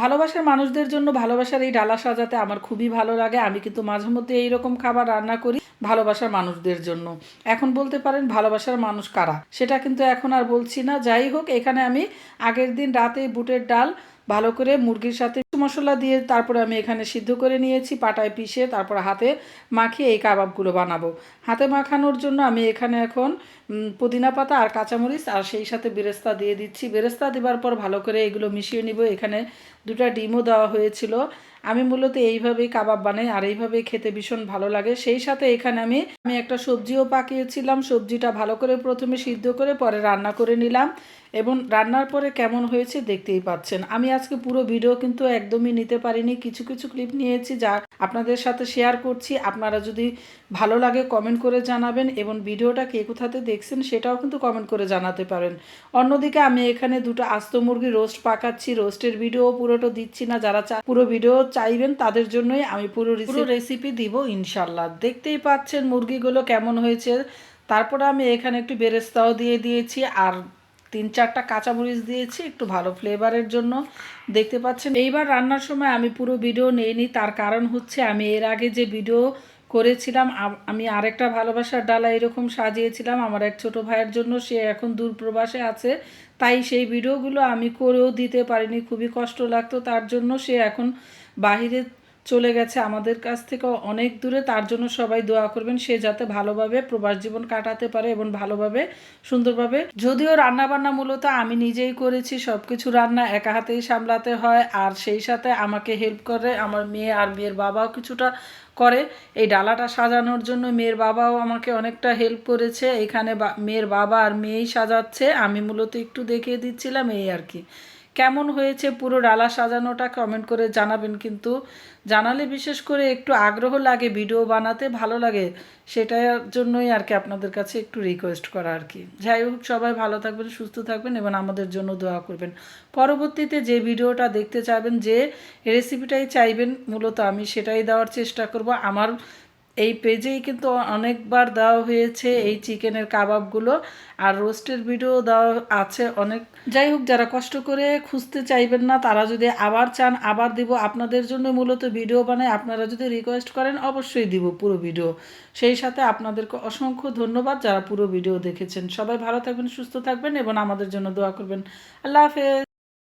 ভালোবাসার মানুষদের জন্য ভালোবাসার এই ডালা সাজাতে আমার খুবই ভালো লাগে। আমি কিন্তু মাঝে মধ্যে এইরকম খাবার রান্না করি ভালোবাসার মানুষদের জন্য। এখন বলতে পারেন ভালোবাসার মানুষ কারা, সেটা কিন্তু এখন আর বলছি না। যাই হোক, এখানে আমি আগের দিন রাতে বুটের ডাল ভালো করে মুরগির সাথে মশলা দিয়ে তারপরে আমি এখানে সিদ্ধ করে নিয়েছি, পাটায় পিষে তারপর হাতে মাখিয়ে এই কাবাবগুলো বানাবো। হাতে মাখানোর জন্য আমি এখানে এখন পুদিনা পাতা আর কাঁচামরিচ আর সেই সাথে বেরেস্তা দিয়ে দিচ্ছি। বেরেস্তা দেওয়ার পর ভালো করে এগুলো মিশিয়ে নিব। এখানে দুটা ডিমও দেওয়া হয়েছিল। আমি মূলত এইভাবেই কাবাব বানাই আর এইভাবেই খেতে ভীষণ ভালো লাগে। সেই সাথে এখানে আমি একটা সবজিও পাকিয়েছিলাম। সবজিটা ভালো করে প্রথমে সিদ্ধ করে পরে রান্না করে নিলাম এবং রান্নার পরে কেমন হয়েছে দেখতেই পাচ্ছেন। আমি আজকে পুরো ভিডিও কিন্তু একদমই নিতে পারিনি, কিছু কিছু ক্লিপ নিয়েছি যা আপনাদের সাথে শেয়ার করছি। আপনারা যদি ভালো লাগে কমেন্ট করে জানাবেন এবং ভিডিওটা কে কোথাতে দেখছেন সেটাও কিন্তু কমেন্ট করে জানাতে পারেন। অন্যদিকে আমি এখানে দুটো আস্ত মুরগি রোস্ট পাকাচ্ছি। রোস্টের ভিডিও পুরোটা দিচ্ছি না, যারা পুরো ভিডিও চাইবেন তাদের জন্যই আমি পুরো রেসিপি দিব ইনশাল্লাহ। দেখতেই পাচ্ছেন মুরগিগুলো কেমন হয়েছে। তারপরে আমি এখানে একটু বেরেস্তাও দিয়ে দিয়েছি আর 3-4টা কাঁচামরিচ দিয়েছি একটু ভালো ফ্লেভারের জন্য। দেখতে পাচ্ছেন এইবার রান্নার সময় আমি পুরো ভিডিও নেইনি, তার কারণ হচ্ছে আমি এর আগে যে ভিডিও করেছিলাম আমি আরেকটা ভালোবাসার ডালা এরকম সাজিয়েছিলাম আমার এক ছোট ভাইয়ের জন্য। সে এখন দূর প্রবাসে আছে, তাই সেই ভিডিওগুলো আমি করেও দিতে পারিনি, খুবই কষ্ট লাগতো তার জন্য। সে এখন বাহিরে চলে গেছে আমাদের কাছ থেকে অনেক দূরে। তার জন্য সবাই দোয়া করবেন সে যাতে ভালোভাবে প্রবাস জীবন কাটাতে পারে এবং ভালোভাবে সুন্দরভাবে। যদিও রান্নাবান্না মূলত আমি নিজেই করেছি, সব কিছু রান্না একা হাতেই সামলাতে হয় আর সেই সাথে আমাকে হেল্প করে আমার মেয়ে আর মেয়ের বাবাও কিছুটা করে এই ডালাটা সাজানোর জন্য। মেয়ের বাবাও আমাকে অনেকটা হেল্প করেছে। এখানে মেয়ের বাবা আর মেয়েই সাজাচ্ছে, আমি মূলত একটু দেখিয়ে দিচ্ছিলাম এই আর কি। কেমন হয়েছে পুরো ডালা সাজানোটা কমেন্ট করে জানাবেন, কিন্তু জানালে বিশেষ করে একটু আগ্রহ লাগে, ভিডিও বানাতে ভালো লাগে, সেটার জন্যই আর কি আপনাদের কাছে একটু রিকোয়েস্ট করা আর কি। যাই হোক, সবাই ভালো থাকবেন, সুস্থ থাকবেন এবং আমাদের জন্য দোয়া করবেন। পরবর্তীতে যে ভিডিওটা দেখতে চাইবেন, যে রেসিপিটাই চাইবেন মূলত আমি সেটাই দেওয়ার চেষ্টা করব। আমার এই পেজেই কিন্তু অনেকবার দেওয়া হয়েছে এই চিকেনের কাবাবগুলো আর রোস্টের ভিডিও দেওয়া আছে অনেক। যাই হোক, যারা কষ্ট করে খুঁজতে চাইবেন না তারা যদি আবার চান আবার দিব। আপনাদের জন্য মূলত ভিডিও বানাই, আপনারা যদি রিকোয়েস্ট করেন অবশ্যই দিব পুরো ভিডিও। সেই সাথে আপনাদেরকে অসংখ্য ধন্যবাদ যারা পুরো ভিডিও দেখেছেন। সবাই ভালো থাকবেন, সুস্থ থাকবেন এবং আমাদের জন্য দোয়া করবেন। আল্লাহ হাফেজ।